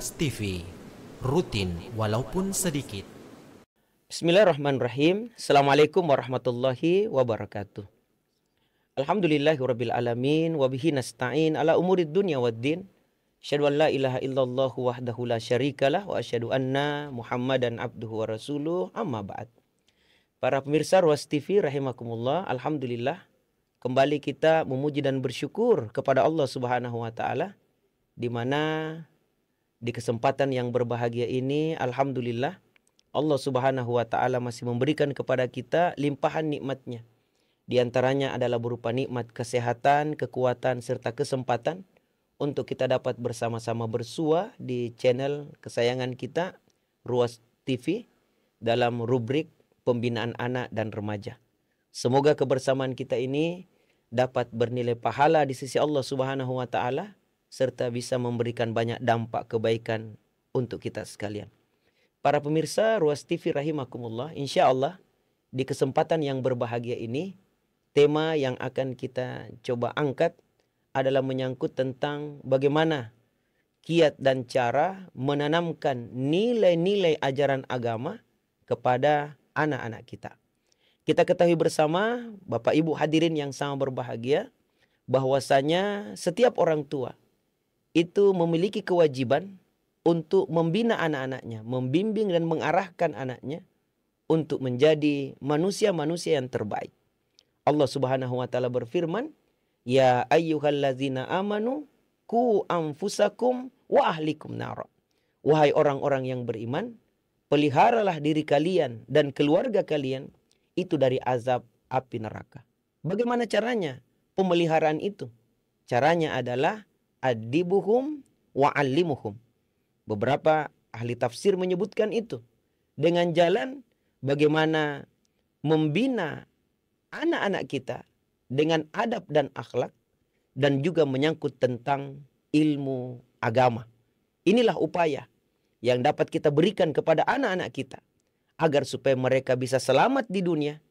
Ruas TV, rutin walaupun sedikit. Bismillahirrahmanirrahim. Assalamualaikum warahmatullahi wabarakatuh. Alhamdulillahirabbil alamin wa bihi nasta'in ala umurid dunya waddin. Asyhadu an la ilaha illallah wahdahu la syarikalah wa asyhadu anna Muhammadan abduhu wa rasuluh. Amma ba'd. Para pemirsa Ruas TV rahimakumullah, alhamdulillah kembali kita memuji dan bersyukur kepada Allah Subhanahu wa taala di mana di kesempatan yang berbahagia ini alhamdulillah Allah Subhanahu wa taala masih memberikan kepada kita limpahan nikmatnya. Di antaranya adalah berupa nikmat kesehatan, kekuatan serta kesempatan untuk kita dapat bersama-sama bersua di channel kesayangan kita Ruas TV dalam rubrik pembinaan anak dan remaja. Semoga kebersamaan kita ini dapat bernilai pahala di sisi Allah Subhanahu wa taala serta bisa memberikan banyak dampak kebaikan untuk kita sekalian. Para pemirsa Ruas TV rahimakumullah, insya Allah di kesempatan yang berbahagia ini, tema yang akan kita coba angkat adalah menyangkut tentang bagaimana kiat dan cara menanamkan nilai-nilai ajaran agama kepada anak-anak kita. Kita ketahui bersama, Bapak Ibu hadirin yang sangat berbahagia, bahwasanya setiap orang tua itu memiliki kewajiban untuk membina anak-anaknya, membimbing dan mengarahkan anaknya untuk menjadi manusia-manusia yang terbaik. Allah Subhanahu wa taala berfirman, "Ya ayyuhallazina amanu qu anfusakum wa ahlikum nar." Wahai orang-orang yang beriman, peliharalah diri kalian dan keluarga kalian itu dari azab api neraka. Bagaimana caranya pemeliharaan itu? Caranya adalah adibuhum wa'allimuhum. Beberapa ahli tafsir menyebutkan itu dengan jalan bagaimana membina anak-anak kita dengan adab dan akhlak dan juga menyangkut tentang ilmu agama. Inilah upaya yang dapat kita berikan kepada anak-anak kita agar supaya mereka bisa selamat di dunia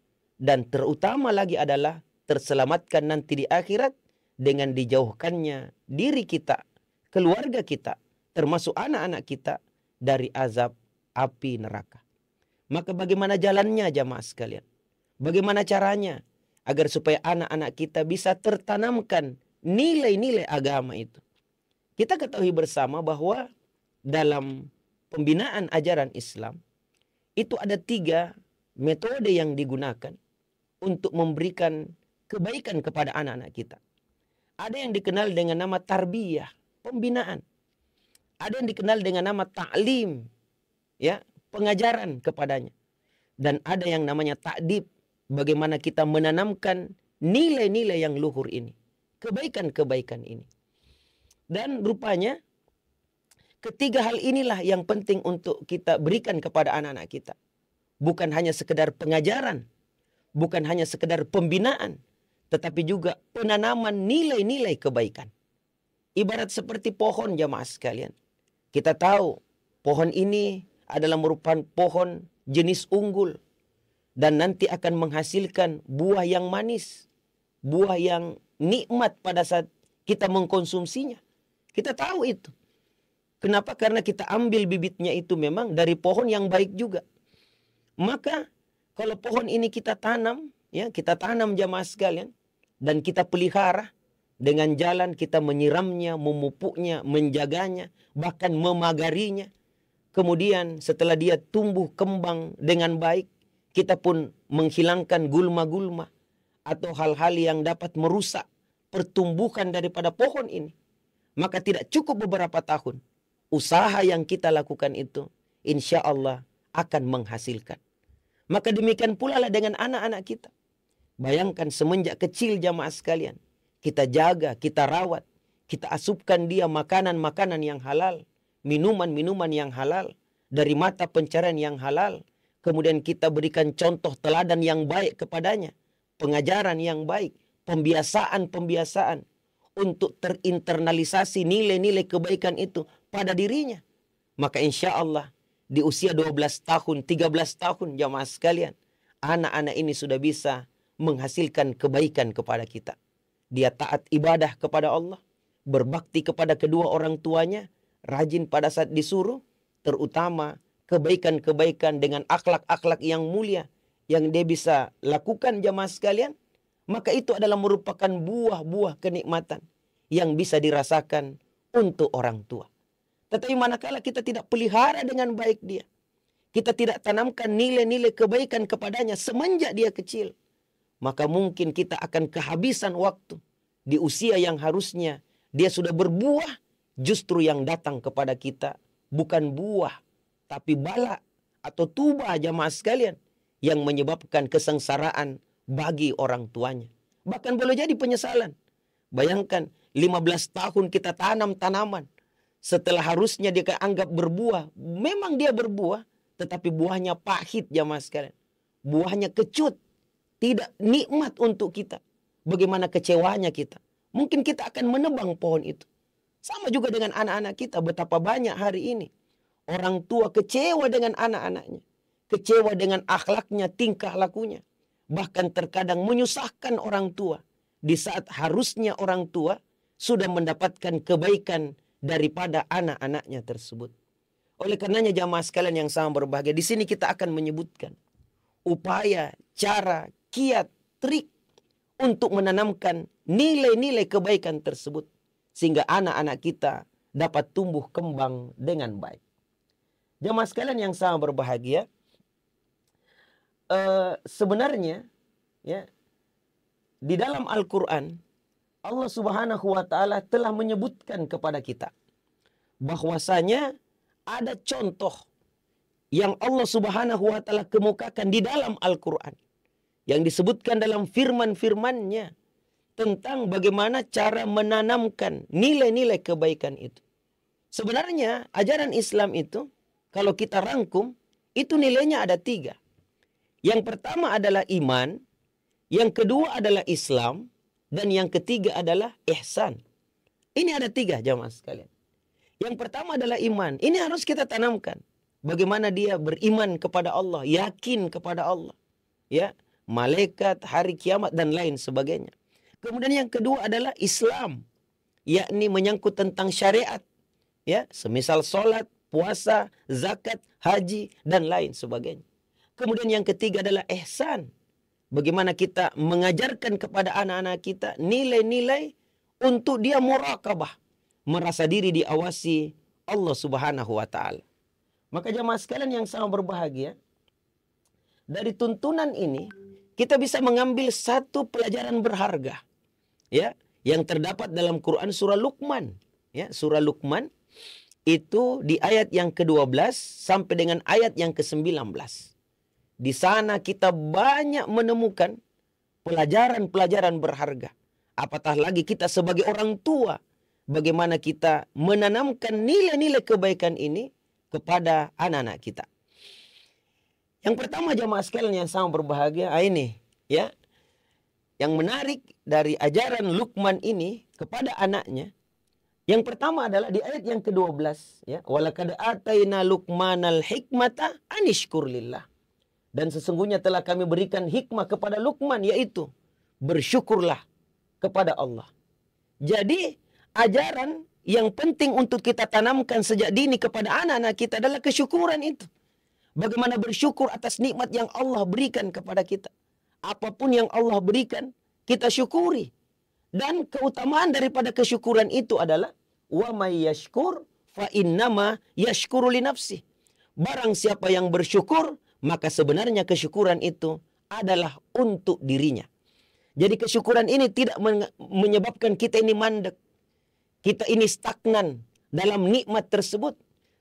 dan terutama lagi adalah terselamatkan nanti di akhirat dengan dijauhkannya diri kita, keluarga kita, termasuk anak-anak kita dari azab api neraka. Maka bagaimana jalannya jamaah sekalian? Bagaimana caranya agar supaya anak-anak kita bisa tertanamkan nilai-nilai agama itu? Kita ketahui bersama bahwa dalam pembinaan ajaran Islam itu ada 3 metode yang digunakan untuk memberikan kebaikan kepada anak-anak kita. Ada yang dikenal dengan nama tarbiyah, pembinaan. Ada yang dikenal dengan nama ta'lim, ya, pengajaran kepadanya. Dan ada yang namanya ta'dib, bagaimana kita menanamkan nilai-nilai yang luhur ini, kebaikan-kebaikan ini. Dan rupanya ketiga hal inilah yang penting untuk kita berikan kepada anak-anak kita. Bukan hanya sekedar pengajaran, bukan hanya sekedar pembinaan, tetapi juga penanaman nilai-nilai kebaikan. Ibarat seperti pohon jamaah sekalian. Kita tahu pohon ini adalah merupakan pohon jenis unggul. Dan nanti akan menghasilkan buah yang manis. Buah yang nikmat pada saat kita mengkonsumsinya. Kita tahu itu. Kenapa? Karena kita ambil bibitnya itu memang dari pohon yang baik juga. Maka kalau pohon ini kita tanam, ya kita tanam jamaah sekalian, dan kita pelihara dengan jalan kita menyiramnya, memupuknya, menjaganya, bahkan memagarinya. Kemudian setelah dia tumbuh kembang dengan baik, kita pun menghilangkan gulma-gulma atau hal-hal yang dapat merusak pertumbuhan daripada pohon ini. Maka tidak cukup beberapa tahun, usaha yang kita lakukan itu insya Allah akan menghasilkan. Maka demikian pula lah dengan anak-anak kita. Bayangkan semenjak kecil jamaah sekalian, kita jaga, kita rawat, kita asupkan dia makanan-makanan yang halal, minuman-minuman yang halal, dari mata pencarian yang halal. Kemudian kita berikan contoh teladan yang baik kepadanya, pengajaran yang baik, pembiasaan-pembiasaan untuk terinternalisasi nilai-nilai kebaikan itu pada dirinya. Maka insya Allah di usia 12 tahun, 13 tahun jamaah sekalian, anak-anak ini sudah bisa menghasilkan kebaikan kepada kita. Dia taat ibadah kepada Allah, berbakti kepada kedua orang tuanya, rajin pada saat disuruh, terutama kebaikan-kebaikan dengan akhlak-akhlak yang mulia yang dia bisa lakukan jamaah sekalian, maka itu adalah merupakan buah-buah kenikmatan yang bisa dirasakan untuk orang tua. Tetapi manakala kita tidak pelihara dengan baik dia, kita tidak tanamkan nilai-nilai kebaikan kepadanya semenjak dia kecil, maka mungkin kita akan kehabisan waktu di usia yang harusnya dia sudah berbuah, justru yang datang kepada kita bukan buah, tapi bala atau tuba jamaah sekalian yang menyebabkan kesengsaraan bagi orang tuanya. Bahkan boleh jadi penyesalan. Bayangkan 15 tahun kita tanam tanaman, setelah harusnya dia anggap berbuah, memang dia berbuah, tetapi buahnya pahit jamaah sekalian. Buahnya kecut, tidak nikmat untuk kita. Bagaimana kecewanya kita. Mungkin kita akan menebang pohon itu. Sama juga dengan anak-anak kita, betapa banyak hari ini orang tua kecewa dengan anak-anaknya. Kecewa dengan akhlaknya, tingkah lakunya. Bahkan terkadang menyusahkan orang tua. Di saat harusnya orang tua sudah mendapatkan kebaikan daripada anak-anaknya tersebut. Oleh karenanya jamaah sekalian yang sama berbahagia, di sini kita akan menyebutkan upaya, cara, kiat, trik untuk menanamkan nilai-nilai kebaikan tersebut sehingga anak-anak kita dapat tumbuh kembang dengan baik. Jamaah sekalian yang sama berbahagia, sebenarnya ya di dalam Al-Qur'an Allah Subhanahu wa taala telah menyebutkan kepada kita bahwasanya ada contoh yang Allah Subhanahu wa taala kemukakan di dalam Al-Qur'an yang disebutkan dalam firman-firman-Nya tentang bagaimana cara menanamkan nilai-nilai kebaikan itu. Sebenarnya ajaran Islam itu kalau kita rangkum itu nilainya ada 3. Yang pertama adalah iman, yang kedua adalah Islam, dan yang ketiga adalah ihsan. Ini ada 3 jamaah sekalian. Yang pertama adalah iman. Ini harus kita tanamkan. Bagaimana dia beriman kepada Allah, yakin kepada Allah, ya, malaikat, hari kiamat dan lain sebagainya. Kemudian yang kedua adalah Islam, yakni menyangkut tentang syariat, ya, semisal sholat, puasa, zakat, haji dan lain sebagainya. Kemudian yang ketiga adalah ihsan. Bagaimana kita mengajarkan kepada anak-anak kita nilai-nilai untuk dia muraqabah, merasa diri diawasi Allah Subhanahu wa taala. Maka jamaah sekalian yang sama berbahagia, dari tuntunan ini kita bisa mengambil satu pelajaran berharga, ya, yang terdapat dalam Quran surah Luqman, ya, surah Luqman itu di ayat yang ke-12 sampai dengan ayat yang ke-19. Di sana kita banyak menemukan pelajaran-pelajaran berharga. Apatah lagi kita sebagai orang tua, bagaimana kita menanamkan nilai-nilai kebaikan ini kepada anak-anak kita. Yang pertama jamaah sekalian yang sama berbahagia, ini ya, yang menarik dari ajaran Luqman ini kepada anaknya. Yang pertama adalah di ayat yang ke-12, ya, walaqad ataina Luqmanal hikmata anishkur lillah. Dan sesungguhnya telah kami berikan hikmah kepada Luqman, yaitu bersyukurlah kepada Allah. Jadi ajaran yang penting untuk kita tanamkan sejak dini kepada anak-anak kita adalah kesyukuran itu. Bagaimana bersyukur atas nikmat yang Allah berikan kepada kita. Apapun yang Allah berikan, kita syukuri. Dan keutamaan daripada kesyukuran itu adalah wa may yashkur fa innama yashkuru li nafsi. Barang siapa yang bersyukur, maka sebenarnya kesyukuran itu adalah untuk dirinya. Jadi kesyukuran ini tidak menyebabkan kita ini mandek. Kita ini stagnan dalam nikmat tersebut.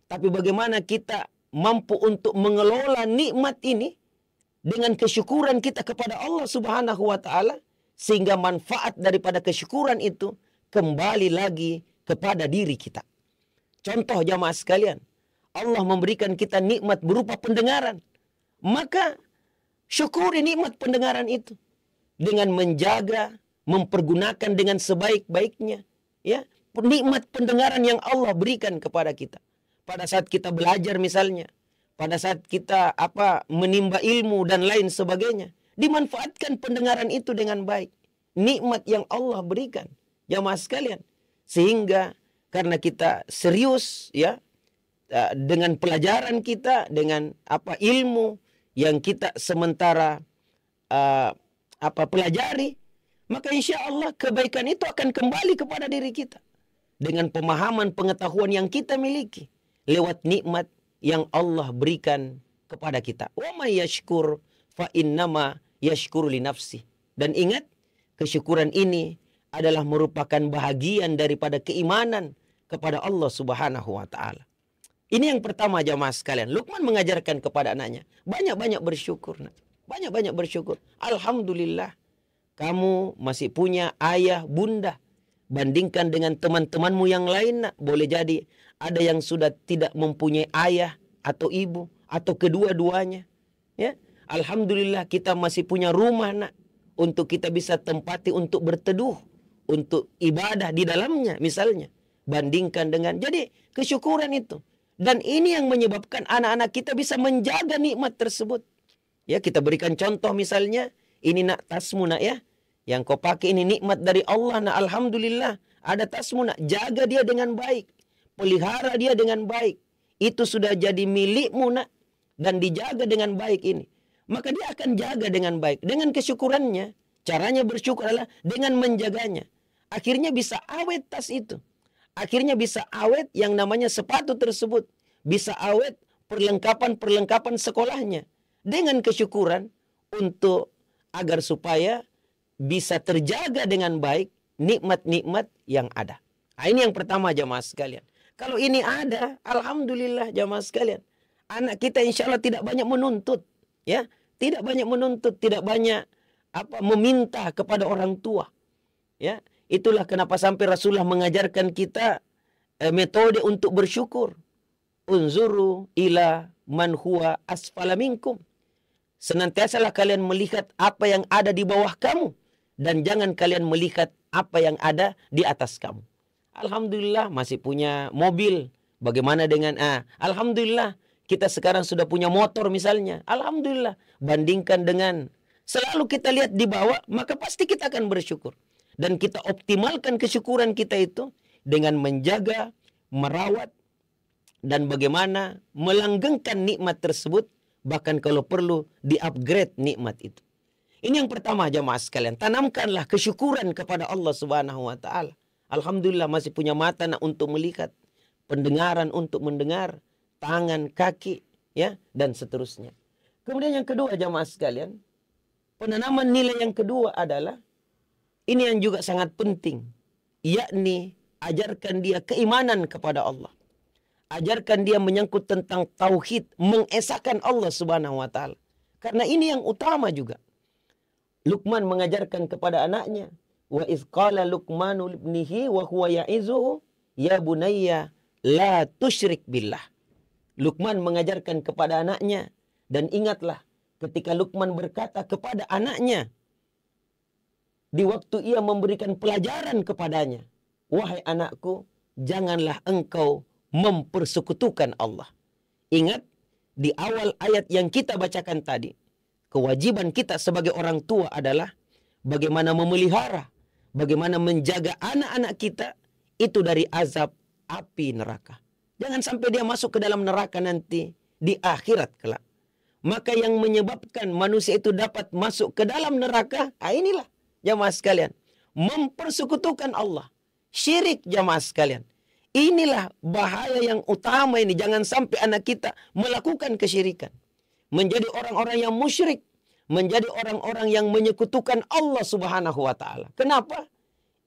Tapi bagaimana kita mampu untuk mengelola nikmat ini dengan kesyukuran kita kepada Allah Subhanahu wa taala, sehingga manfaat daripada kesyukuran itu kembali lagi kepada diri kita. Contoh jamaah sekalian, Allah memberikan kita nikmat berupa pendengaran. Maka syukuri nikmat pendengaran itu dengan menjaga, mempergunakan dengan sebaik-baiknya, ya, nikmat pendengaran yang Allah berikan kepada kita. Pada saat kita belajar misalnya, pada saat kita menimba ilmu dan lain sebagainya, dimanfaatkan pendengaran itu dengan baik. Nikmat yang Allah berikan, jamaah sekalian, sehingga karena kita serius ya dengan pelajaran kita, dengan ilmu yang kita sementara pelajari, maka insya Allah kebaikan itu akan kembali kepada diri kita dengan pemahaman pengetahuan yang kita miliki lewat nikmat yang Allah berikan kepada kita. Wa may yashkur fa innama yashkuru li nafsi. Dan ingat, kesyukuran ini adalah merupakan bahagian daripada keimanan kepada Allah Subhanahu wa taala. Ini yang pertama jamaah sekalian. Luqman mengajarkan kepada anaknya, banyak-banyak bersyukur. Nak. Banyak-banyak bersyukur. Alhamdulillah, kamu masih punya ayah, bunda. Bandingkan dengan teman-temanmu yang lain, nak. Boleh jadi ada yang sudah tidak mempunyai ayah atau ibu, atau kedua-duanya. Ya, alhamdulillah kita masih punya rumah, nak. Untuk kita bisa tempati untuk berteduh, untuk ibadah di dalamnya misalnya. Bandingkan dengan, jadi kesyukuran itu. Dan ini yang menyebabkan anak-anak kita bisa menjaga nikmat tersebut. Ya, kita berikan contoh misalnya, ini nak tasmu nak ya. Yang kau pakai ini nikmat dari Allah nak, alhamdulillah. Ada tasmu nak, jaga dia dengan baik. Pelihara dia dengan baik. Itu sudah jadi milikmu nak. Dan dijaga dengan baik ini. Maka dia akan jaga dengan baik. Dengan kesyukurannya, caranya bersyukur adalah dengan menjaganya. Akhirnya bisa awet tas itu. Akhirnya bisa awet yang namanya sepatu tersebut. Bisa awet perlengkapan-perlengkapan sekolahnya. Dengan kesyukuran untuk agar supaya bisa terjaga dengan baik nikmat-nikmat yang ada. Nah, ini yang pertama jamaah sekalian. Kalau ini ada, alhamdulillah jamaah sekalian. Anak kita insya Allah tidak banyak menuntut. Ya, tidak banyak menuntut, tidak banyak meminta kepada orang tua. Ya, itulah kenapa sampai Rasulullah mengajarkan kita metode untuk bersyukur. Unzuru ila man huwa asfala minkum. Senantiasalah kalian melihat apa yang ada di bawah kamu. Dan jangan kalian melihat apa yang ada di atas kamu. Alhamdulillah masih punya mobil. Bagaimana dengan, alhamdulillah kita sekarang sudah punya motor misalnya. Alhamdulillah. Bandingkan dengan selalu kita lihat di bawah, maka pasti kita akan bersyukur. Dan kita optimalkan kesyukuran kita itu dengan menjaga, merawat, dan bagaimana melanggengkan nikmat tersebut. Bahkan kalau perlu di-upgrade nikmat itu. Ini yang pertama jamaah sekalian. Tanamkanlah kesyukuran kepada Allah Subhanahu wa ta'ala. Alhamdulillah masih punya mata untuk melihat. Pendengaran untuk mendengar. Tangan, kaki, ya, dan seterusnya. Kemudian yang kedua jamaah sekalian. Penanaman nilai yang kedua adalah. Ini yang juga sangat penting. Yakni ajarkan dia keimanan kepada Allah. Ajarkan dia menyangkut tentang tauhid. Mengesahkan Allah Subhanahu wa ta'ala. Karena ini yang utama juga. Luqman mengajarkan kepada anaknya, wa iz qala Luqmanu libnihi wa huwa ya'izuhu ya bunayya la tusyrik billah. Luqman mengajarkan kepada anaknya, dan ingatlah ketika Luqman berkata kepada anaknya di waktu ia memberikan pelajaran kepadanya, wahai anakku, janganlah engkau mempersekutukan Allah. Ingat di awal ayat yang kita bacakan tadi, kewajiban kita sebagai orang tua adalah bagaimana memelihara, bagaimana menjaga anak-anak kita itu dari azab api neraka. Jangan sampai dia masuk ke dalam neraka nanti di akhirat kelak. Maka yang menyebabkan manusia itu dapat masuk ke dalam neraka, inilah jamaah sekalian, mempersekutukan Allah. Syirik jamaah sekalian. Inilah bahaya yang utama ini. Jangan sampai anak kita melakukan kesyirikan. Menjadi orang-orang yang musyrik. Menjadi orang-orang yang menyekutukan Allah Subhanahu wa ta'ala. Kenapa?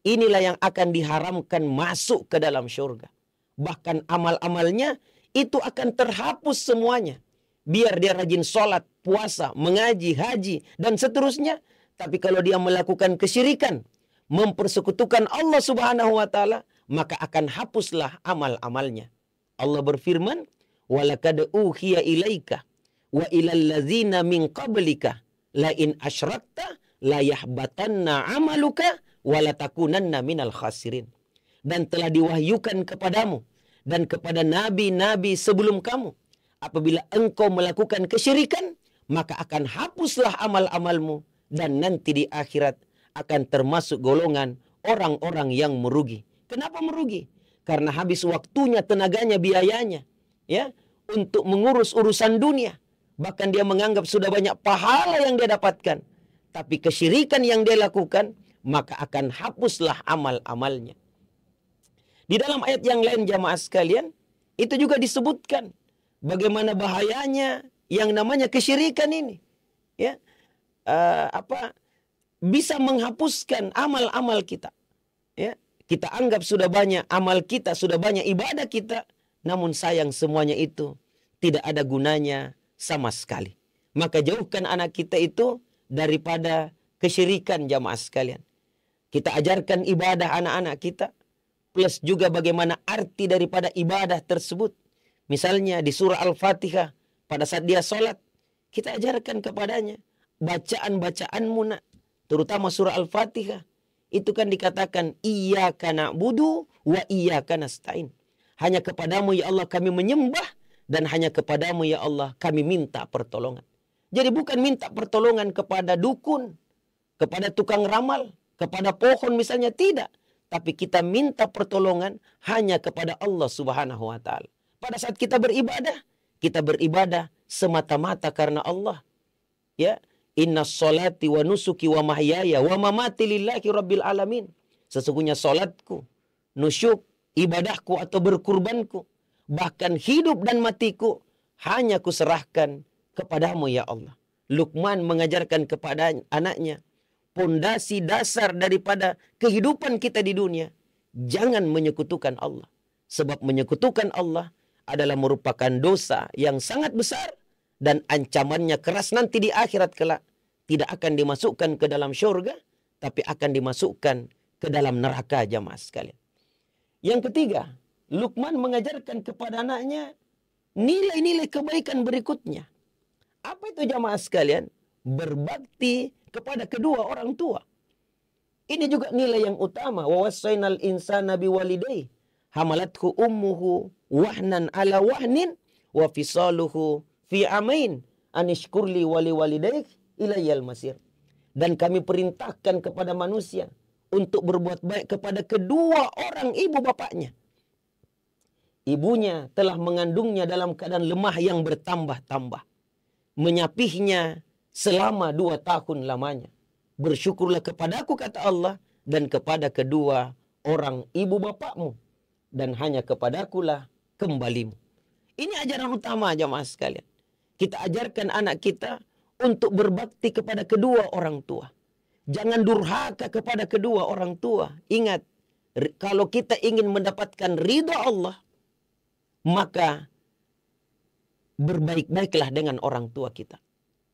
Inilah yang akan diharamkan masuk ke dalam syurga. Bahkan amal-amalnya itu akan terhapus semuanya. Biar dia rajin sholat, puasa, mengaji, haji, dan seterusnya. Tapi kalau dia melakukan kesyirikan, mempersekutukan Allah Subhanahu wa ta'ala, maka akan hapuslah amal-amalnya. Allah berfirman, وَلَكَدْ أُوحِيَ إِلَيْكَ وَإِلَى الَّذِينَ مِنْ قَبْلِكَ لَإِنْ أَشْرَكْتَ لَيَحْبَطَنَّ عَمَلُكَ وَلَتَكُونَنَّ مِنَ الْخَاسِرِينَ. Dan telah diwahyukan kepadamu dan kepada nabi-nabi sebelum kamu, apabila engkau melakukan kesyirikan, maka akan hapuslah amal-amalmu dan nanti di akhirat akan termasuk golongan orang-orang yang merugi. Kenapa merugi? karena habis waktunya, tenaganya, biayanya, ya, untuk mengurus urusan dunia. Bahkan dia menganggap sudah banyak pahala yang dia dapatkan. Tapi kesyirikan yang dia lakukan, maka akan hapuslah amal-amalnya. Di dalam ayat yang lain jamaah sekalian, itu juga disebutkan bagaimana bahayanya yang namanya kesyirikan ini. Ya, bisa menghapuskan amal-amal kita. Ya, kita anggap sudah banyak amal kita, sudah banyak ibadah kita, namun sayang semuanya itu tidak ada gunanya sama sekali. Maka jauhkan anak kita itu daripada kesyirikan jamaah sekalian. Kita ajarkan ibadah anak-anak kita, plus juga bagaimana arti daripada ibadah tersebut. Misalnya di surah Al-Fatihah, pada saat dia sholat, kita ajarkan kepadanya bacaan-bacaanmu nak, terutama surah Al-Fatihah. Itu kan dikatakan iyyaka na'budu wa iyyaka nasta'in. Hanya kepadamu ya Allah kami menyembah, dan hanya kepadamu ya Allah kami minta pertolongan. Jadi bukan minta pertolongan kepada dukun, kepada tukang ramal, kepada pohon misalnya, tidak. Tapi kita minta pertolongan hanya kepada Allah Subhanahu wa Ta'ala. Pada saat kita beribadah semata-mata karena Allah. Ya, inna sholati wa nusuki wa mahyaya wa mamati lillahi rabbil alamin. Sesungguhnya salatku, nusyuk, ibadahku atau berkurbanku, bahkan hidup dan matiku hanya kuserahkan kepadamu ya Allah. Luqman mengajarkan kepada anaknya, pondasi dasar daripada kehidupan kita di dunia, jangan menyekutukan Allah. Sebab menyekutukan Allah adalah merupakan dosa yang sangat besar dan ancamannya keras nanti di akhirat kelak. Tidak akan dimasukkan ke dalam syurga, tapi akan dimasukkan ke dalam neraka jamaah sekalian. Yang ketiga, Luqman mengajarkan kepada anaknya nilai-nilai kebaikan berikutnya. Apa itu jamaah sekalian? Berbakti kepada kedua orang tua. Ini juga nilai yang utama. Wa wassaynal insana biwalidayhi hamalathu ummuhu wahnan ala wahnin wa fisaluhu fi amain anishkurli wali walidayk ilayyal masir. Dan kami perintahkan kepada manusia untuk berbuat baik kepada kedua orang ibu bapaknya. Ibunya telah mengandungnya dalam keadaan lemah yang bertambah-tambah, menyapihnya selama 2 tahun lamanya. Bersyukurlah kepadaku kata Allah, dan kepada kedua orang ibu bapakmu, dan hanya kepadakulah kembalimu. Ini ajaran utama jamaah sekalian. Kita ajarkan anak kita untuk berbakti kepada kedua orang tua. Jangan durhaka kepada kedua orang tua. Ingat, kalau kita ingin mendapatkan ridha Allah, maka berbaik-baiklah dengan orang tua kita.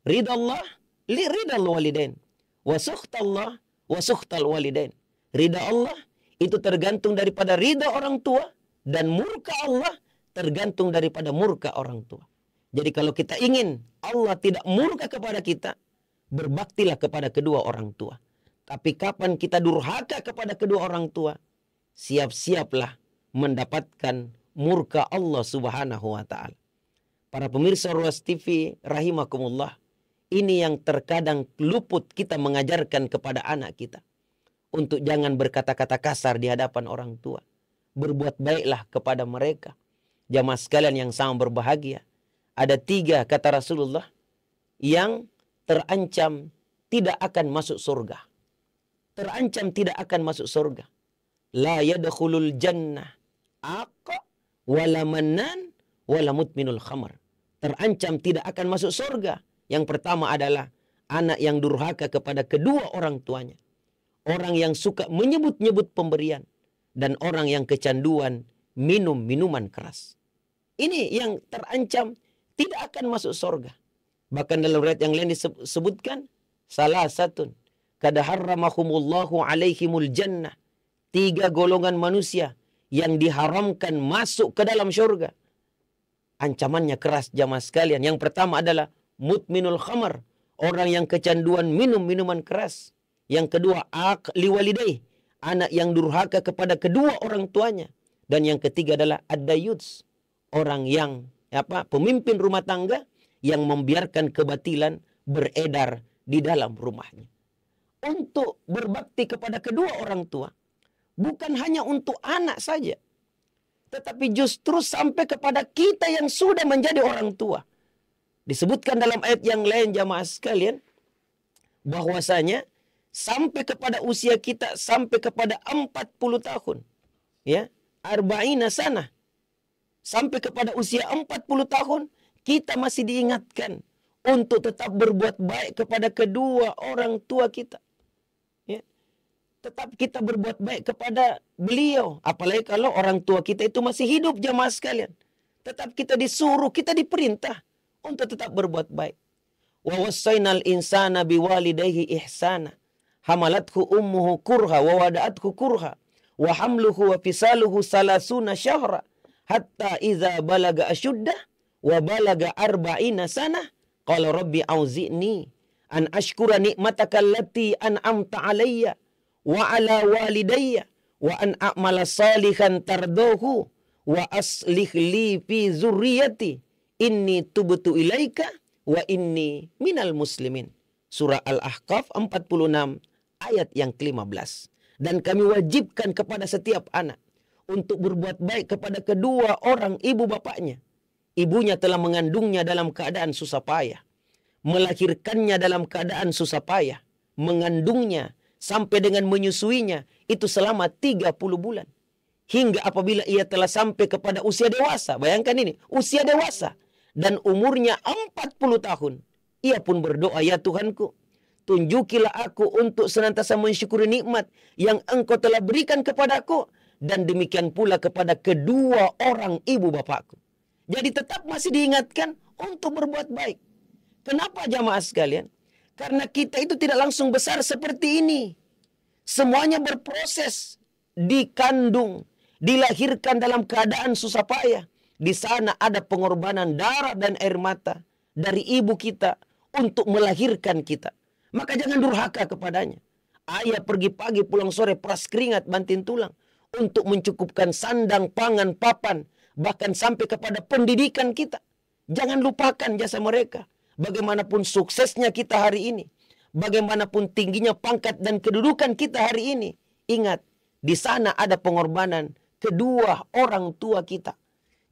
Ridha Allah, ridha walidain. Wa sukhtallah, wa sukhtal walidain. Ridha Allah itu tergantung daripada ridha orang tua, dan murka Allah tergantung daripada murka orang tua. Jadi kalau kita ingin Allah tidak murka kepada kita, berbaktilah kepada kedua orang tua. Tapi kapan kita durhaka kepada kedua orang tua, siap-siaplah mendapatkan murka Allah Subhanahu wa Ta'ala. Para pemirsa Ruas TV rahimakumullah, ini yang terkadang luput kita mengajarkan kepada anak kita. Untuk jangan berkata-kata kasar di hadapan orang tua. Berbuat baiklah kepada mereka. Jamaah sekalian yang sama berbahagia, ada 3 kata Rasulullah yang terancam tidak akan masuk surga. Terancam tidak akan masuk surga. La yadkhulul jannah aqa wala mannan wala mutminul khamar. Terancam tidak akan masuk surga. Yang pertama adalah anak yang durhaka kepada kedua orang tuanya. Orang yang suka menyebut-nyebut pemberian. Dan orang yang kecanduan minum minuman keras. Ini yang terancam tidak akan masuk surga. Bahkan dalam riwayat yang lain disebutkan, salah satu kada harramahumullahu alaihimul jannah. 3 golongan manusia yang diharamkan masuk ke dalam syurga. Ancamannya keras jamaah sekalian. Yang pertama adalah mutminul khamar, orang yang kecanduan minum minuman keras. Yang kedua aqli walidayh, anak yang durhaka kepada kedua orang tuanya. Dan yang ketiga adalah ad-dayyuts, orang yang pemimpin rumah tangga yang membiarkan kebatilan beredar di dalam rumahnya. Untuk berbakti kepada kedua orang tua bukan hanya untuk anak saja, tetapi justru sampai kepada kita yang sudah menjadi orang tua. Disebutkan dalam ayat yang lain jamaah sekalian, bahwasanya sampai kepada usia kita sampai kepada 40 tahun. Ya, arba'ina sana. Sampai kepada usia 40 tahun, kita masih diingatkan untuk tetap berbuat baik kepada kedua orang tua kita. Ya. Tetap kita berbuat baik kepada beliau. Apalagi kalau orang tua kita itu masih hidup jamaah sekalian. Tetap kita disuruh, kita diperintah untuk tetap berbuat baik. Wa wassaynal insana biwalidayhi ihsana. Hamalathu ummuhu kurha wa wada'athu kurha. Wa hamluhu wa fisaluhu salasuna syahra. Hatta iza balaga asyuddah wa balaga arba'ina sana. Qala rabbi auzi'ni an ashkura ni'mataka allati an'amta alayya wa ala walidayya wa an a'mala salihan tardohu wa aslih li fi zurriyati inni tubtu ilaika wa inni minal muslimin. Surah Al-Ahqaf 46 ayat yang ke-15. Dan kami wajibkan kepada setiap anak untuk berbuat baik kepada kedua orang ibu bapaknya. Ibunya telah mengandungnya dalam keadaan susah payah, melahirkannya dalam keadaan susah payah, mengandungnya sampai dengan menyusuinya itu selama 30 bulan. Hingga apabila ia telah sampai kepada usia dewasa, bayangkan ini, usia dewasa, dan umurnya 40 tahun, ia pun berdoa, ya Tuhanku, tunjukilah aku untuk senantiasa mensyukuri nikmat yang Engkau telah berikan kepadaku, dan demikian pula kepada kedua orang ibu bapakku. Jadi tetap masih diingatkan untuk berbuat baik. Kenapa jamaah sekalian? Karena kita itu tidak langsung besar seperti ini. Semuanya berproses, dikandung, dilahirkan dalam keadaan susah payah. Di sana ada pengorbanan darah dan air mata dari ibu kita untuk melahirkan kita. Maka jangan durhaka kepadanya. Ayah pergi pagi pulang sore peras keringat banting tulang untuk mencukupkan sandang, pangan, papan, bahkan sampai kepada pendidikan kita. Jangan lupakan jasa mereka. Bagaimanapun suksesnya kita hari ini, bagaimanapun tingginya pangkat dan kedudukan kita hari ini, ingat, di sana ada pengorbanan kedua orang tua kita.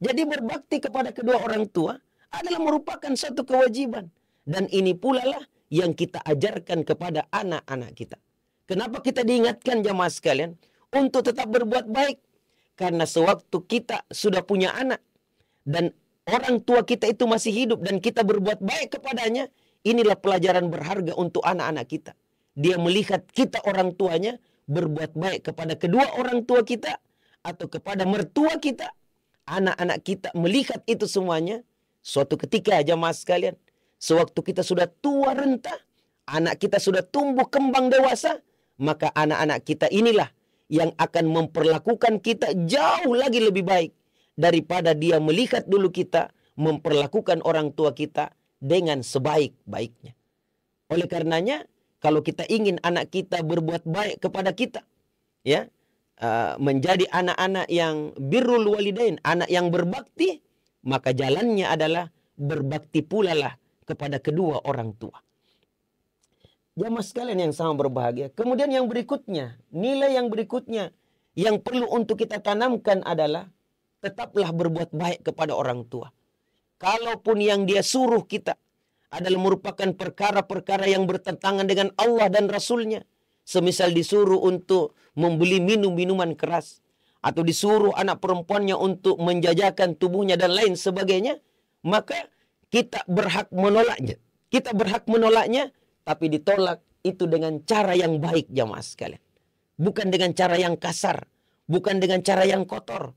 Jadi berbakti kepada kedua orang tua adalah merupakan satu kewajiban. Dan ini pula lah yang kita ajarkan kepada anak-anak kita. Kenapa kita diingatkan jamaah sekalian? Untuk tetap berbuat baik. Karena sewaktu kita sudah punya anak dan orang tua kita itu masih hidup dan kita berbuat baik kepadanya, inilah pelajaran berharga untuk anak-anak kita. Dia melihat kita orang tuanya berbuat baik kepada kedua orang tua kita atau kepada mertua kita. Anak-anak kita melihat itu semuanya. Suatu ketika jamaah sekalian, sewaktu kita sudah tua renta, anak kita sudah tumbuh kembang dewasa, maka anak-anak kita inilah yang akan memperlakukan kita jauh lagi lebih baik daripada dia melihat dulu kita memperlakukan orang tua kita dengan sebaik-baiknya. Oleh karenanya, kalau kita ingin anak kita berbuat baik kepada kita, ya, menjadi anak-anak yang birrul walidain, anak yang berbakti, maka jalannya adalah berbakti pula lah kepada kedua orang tua. Jamaah sekalian yang sama berbahagia. Kemudian yang berikutnya, nilai yang berikutnya yang perlu untuk kita tanamkan adalah tetaplah berbuat baik kepada orang tua. Kalaupun yang dia suruh kita adalah merupakan perkara-perkara yang bertentangan dengan Allah dan Rasulnya. Semisal disuruh untuk membeli minuman keras. Atau disuruh anak perempuannya untuk menjajakan tubuhnya dan lain sebagainya. Maka kita berhak menolaknya. Kita berhak menolaknya. Tapi ditolak itu dengan cara yang baik jamaah sekalian. Bukan dengan cara yang kasar. Bukan dengan cara yang kotor.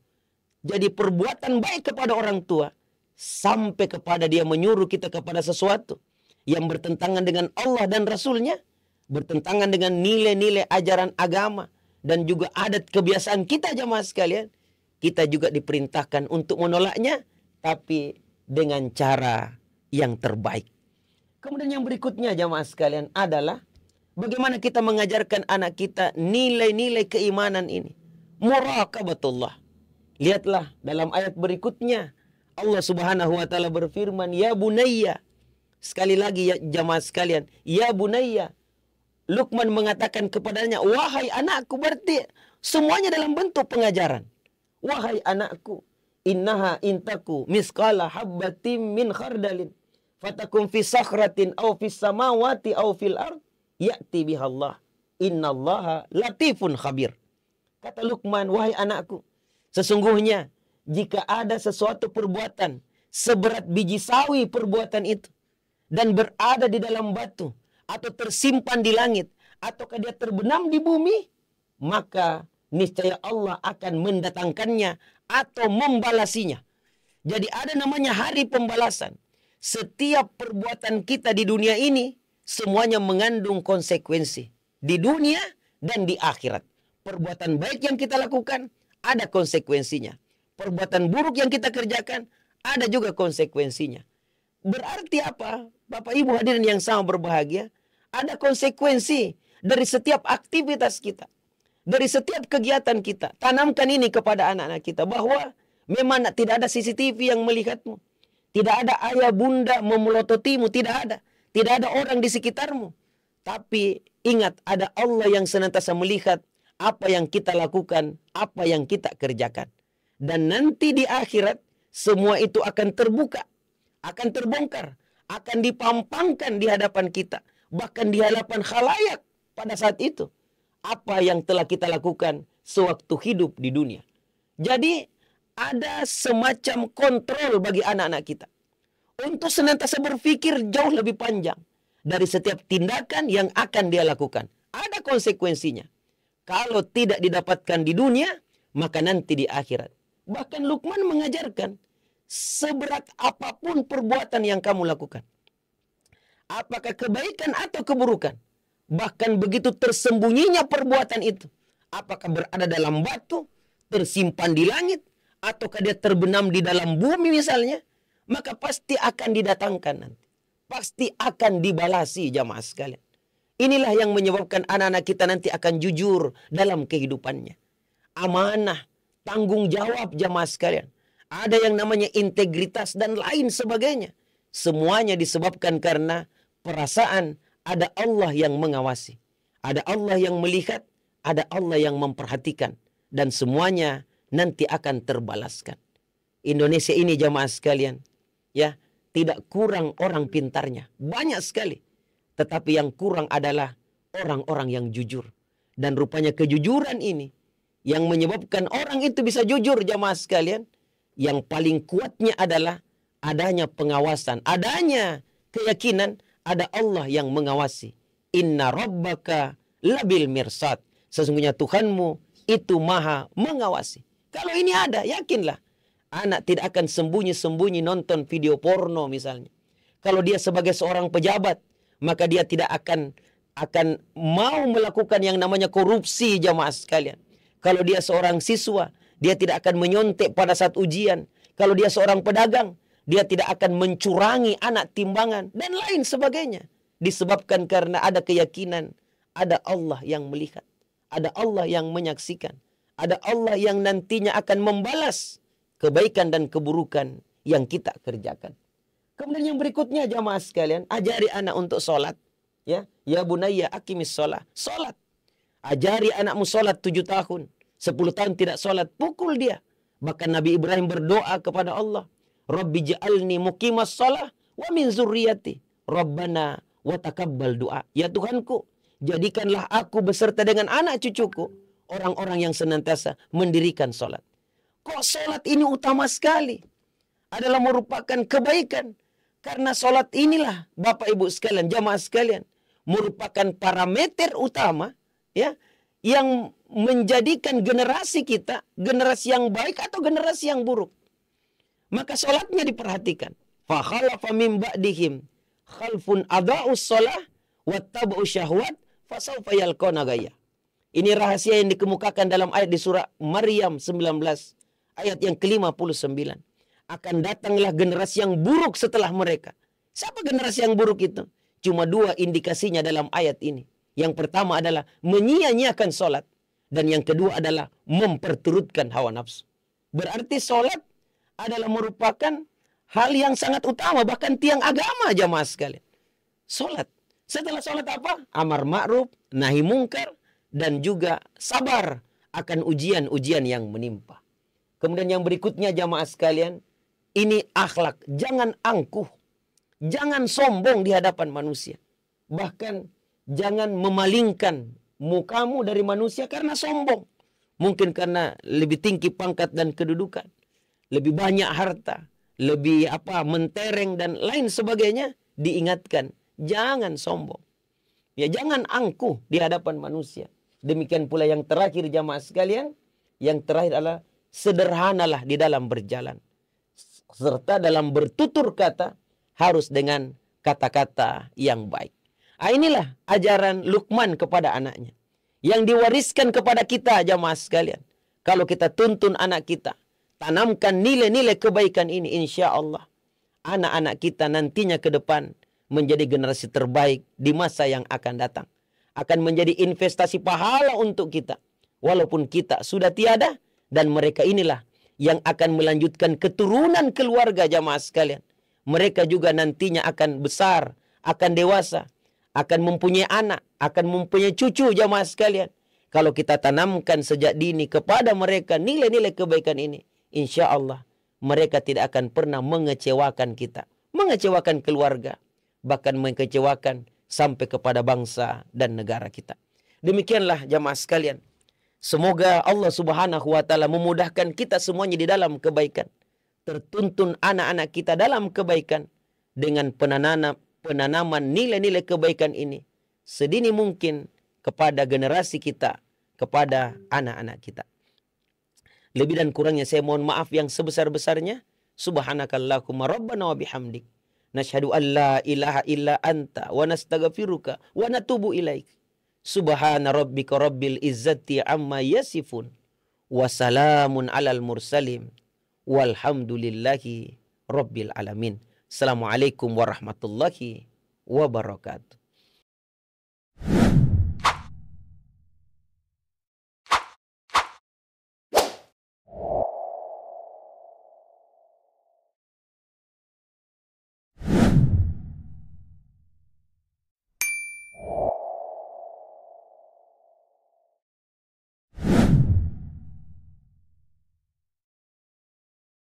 Jadi perbuatan baik kepada orang tua. Sampai kepada dia menyuruh kita kepada sesuatu. Yang bertentangan dengan Allah dan Rasulnya. Bertentangan dengan nilai-nilai ajaran agama. Dan juga adat kebiasaan kita jamaah sekalian. Kita juga diperintahkan untuk menolaknya. Tapi dengan cara yang terbaik. Kemudian yang berikutnya jamaah sekalian adalah bagaimana kita mengajarkan anak kita nilai-nilai keimanan ini. Muraqabatullah. Lihatlah dalam ayat berikutnya Allah Subhanahu wa taala berfirman, "Ya bunayya." Sekali lagi ya jamaah sekalian, "Ya bunayya." Luqman mengatakan kepadanya, "Wahai anakku," berarti semuanya dalam bentuk pengajaran. Wahai anakku, innaha intaku misqala habbatin min khardalin fatakum fi sakhratin aw fis samawati aw fil ard ya'ti bihallah. Innallaha latifun khabir. Kata Luqman, wahai anakku, sesungguhnya jika ada sesuatu perbuatan seberat biji sawi perbuatan itu dan berada di dalam batu atau tersimpan di langit ataukah dia terbenam di bumi, maka niscaya Allah akan mendatangkannya atau membalasinya. Jadi ada namanya hari pembalasan. Setiap perbuatan kita di dunia ini semuanya mengandung konsekuensi. Di dunia dan di akhirat. Perbuatan baik yang kita lakukan ada konsekuensinya. Perbuatan buruk yang kita kerjakan ada juga konsekuensinya. Berarti apa? Bapak Ibu hadirin yang sama berbahagia, ada konsekuensi dari setiap aktivitas kita. Dari setiap kegiatan kita. Tanamkan ini kepada anak-anak kita bahwa memang tidak ada CCTV yang melihatmu. Tidak ada ayah bunda memelototimu, tidak ada. Tidak ada orang di sekitarmu. Tapi ingat, ada Allah yang senantiasa melihat apa yang kita lakukan, apa yang kita kerjakan. Dan nanti di akhirat, semua itu akan terbuka, akan terbongkar, akan dipampangkan di hadapan kita. Bahkan di hadapan khalayak pada saat itu. Apa yang telah kita lakukan sewaktu hidup di dunia. Jadi ada semacam kontrol bagi anak-anak kita. Untuk senantiasa berpikir jauh lebih panjang. Dari setiap tindakan yang akan dia lakukan. Ada konsekuensinya. Kalau tidak didapatkan di dunia, maka nanti di akhirat. Bahkan Luqman mengajarkan, seberat apapun perbuatan yang kamu lakukan. Apakah kebaikan atau keburukan. Bahkan begitu tersembunyinya perbuatan itu. Apakah berada dalam batu, tersimpan di langit, ataukah dia terbenam di dalam bumi misalnya. Maka pasti akan didatangkan nanti. Pasti akan dibalasi jamaah sekalian. Inilah yang menyebabkan anak-anak kita nanti akan jujur dalam kehidupannya. Amanah, tanggung jawab jamaah sekalian. Ada yang namanya integritas dan lain sebagainya. Semuanya disebabkan karena perasaan ada Allah yang mengawasi. Ada Allah yang melihat. Ada Allah yang memperhatikan. Dan semuanya nanti akan terbalaskan. Indonesia ini jamaah sekalian. Ya, tidak kurang orang pintarnya. Banyak sekali. Tetapi yang kurang adalah orang-orang yang jujur. Dan rupanya kejujuran ini yang menyebabkan orang itu bisa jujur jamaah sekalian. Yang paling kuatnya adalah adanya pengawasan. Adanya keyakinan ada Allah yang mengawasi. Inna rabbaka labil mirsad. Sesungguhnya Tuhanmu itu maha mengawasi. Kalau ini ada, yakinlah. Anak tidak akan sembunyi-sembunyi nonton video porno misalnya. Kalau dia sebagai seorang pejabat, maka dia tidak akan mau melakukan yang namanya korupsi jamaah sekalian. Kalau dia seorang siswa, dia tidak akan menyontek pada saat ujian. Kalau dia seorang pedagang, dia tidak akan mencurangi anak timbangan dan lain sebagainya. Disebabkan karena ada keyakinan, ada Allah yang melihat, ada Allah yang menyaksikan, ada Allah yang nantinya akan membalas kebaikan dan keburukan yang kita kerjakan. Kemudian yang berikutnya jamaah sekalian, ajari anak untuk sholat. Ya bunayya aqimis sholat. Sholat. Ajari anakmu sholat 7 tahun. 10 tahun tidak sholat, pukul dia. Bahkan Nabi Ibrahim berdoa kepada Allah. Rabbi ja'alni muqimas sholat wa min zurriyati. Rabbana wa taqabbal doa. Ya Tuhanku, jadikanlah aku beserta dengan anak cucuku orang-orang yang senantiasa mendirikan sholat. Kok sholat ini utama sekali? Adalah merupakan kebaikan. Karena sholat inilah Bapak Ibu sekalian, jamaah sekalian, merupakan parameter utama ya yang menjadikan generasi kita generasi yang baik atau generasi yang buruk. Maka sholatnya diperhatikan. Fa khalafa min ba'dihim khalfun adha'us shalah wattaba'u syahwat fasawfa yalqawna ghayya. Ini rahasia yang dikemukakan dalam ayat di surah Maryam 19 ayat yang ke-59. Akan datanglah generasi yang buruk setelah mereka. Siapa generasi yang buruk itu? Cuma 2 indikasinya dalam ayat ini. Yang pertama adalah menyia-nyiakan sholat. Dan yang kedua adalah memperturutkan hawa nafsu. Berarti sholat adalah merupakan hal yang sangat utama. Bahkan tiang agama jamaah sekalian. Sholat. Setelah sholat apa? Amar ma'ruf, nahi mungkar. Dan juga sabar akan ujian-ujian yang menimpa. Kemudian yang berikutnya jamaah sekalian, ini akhlak. Jangan angkuh. Jangan sombong di hadapan manusia. Bahkan jangan memalingkan mukamu dari manusia karena sombong. Mungkin karena lebih tinggi pangkat dan kedudukan. Lebih banyak harta. Lebih mentereng dan lain sebagainya. Diingatkan. Jangan sombong. Ya, jangan angkuh di hadapan manusia. Demikian pula yang terakhir jamaah sekalian. Yang terakhir adalah sederhanalah di dalam berjalan. Serta dalam bertutur kata harus dengan kata-kata yang baik. Inilah ajaran Luqman kepada anaknya. Yang diwariskan kepada kita jamaah sekalian. Kalau kita tuntun anak kita. Tanamkan nilai-nilai kebaikan ini, insya Allah. Anak-anak kita nantinya ke depan menjadi generasi terbaik di masa yang akan datang. Akan menjadi investasi pahala untuk kita. Walaupun kita sudah tiada. Dan mereka inilah yang akan melanjutkan keturunan keluarga jamaah sekalian. Mereka juga nantinya akan besar, akan dewasa, akan mempunyai anak, akan mempunyai cucu jamaah sekalian. Kalau kita tanamkan sejak dini kepada mereka nilai-nilai kebaikan ini, insya Allah mereka tidak akan pernah mengecewakan kita. Mengecewakan keluarga, bahkan mengecewakan sampai kepada bangsa dan negara kita. Demikianlah jamaah sekalian. Semoga Allah Subhanahu wa taala memudahkan kita semuanya di dalam kebaikan. Tertuntun anak-anak kita dalam kebaikan dengan penanaman nilai-nilai kebaikan ini sedini mungkin kepada generasi kita, kepada anak-anak kita. Lebih dan kurangnya saya mohon maaf yang sebesar-besarnya. Subhanakallahumma rabbana wa bihamdik. Nashhadu an la ilaha illa anta wa nastaghfiruka wa natubu ilaik. Subhana rabbika rabbil izzati amma yasifun. Wassalamun alal mursalim. Walhamdulillahi rabbil alamin. Assalamualaikum warahmatullahi wabarakatuh.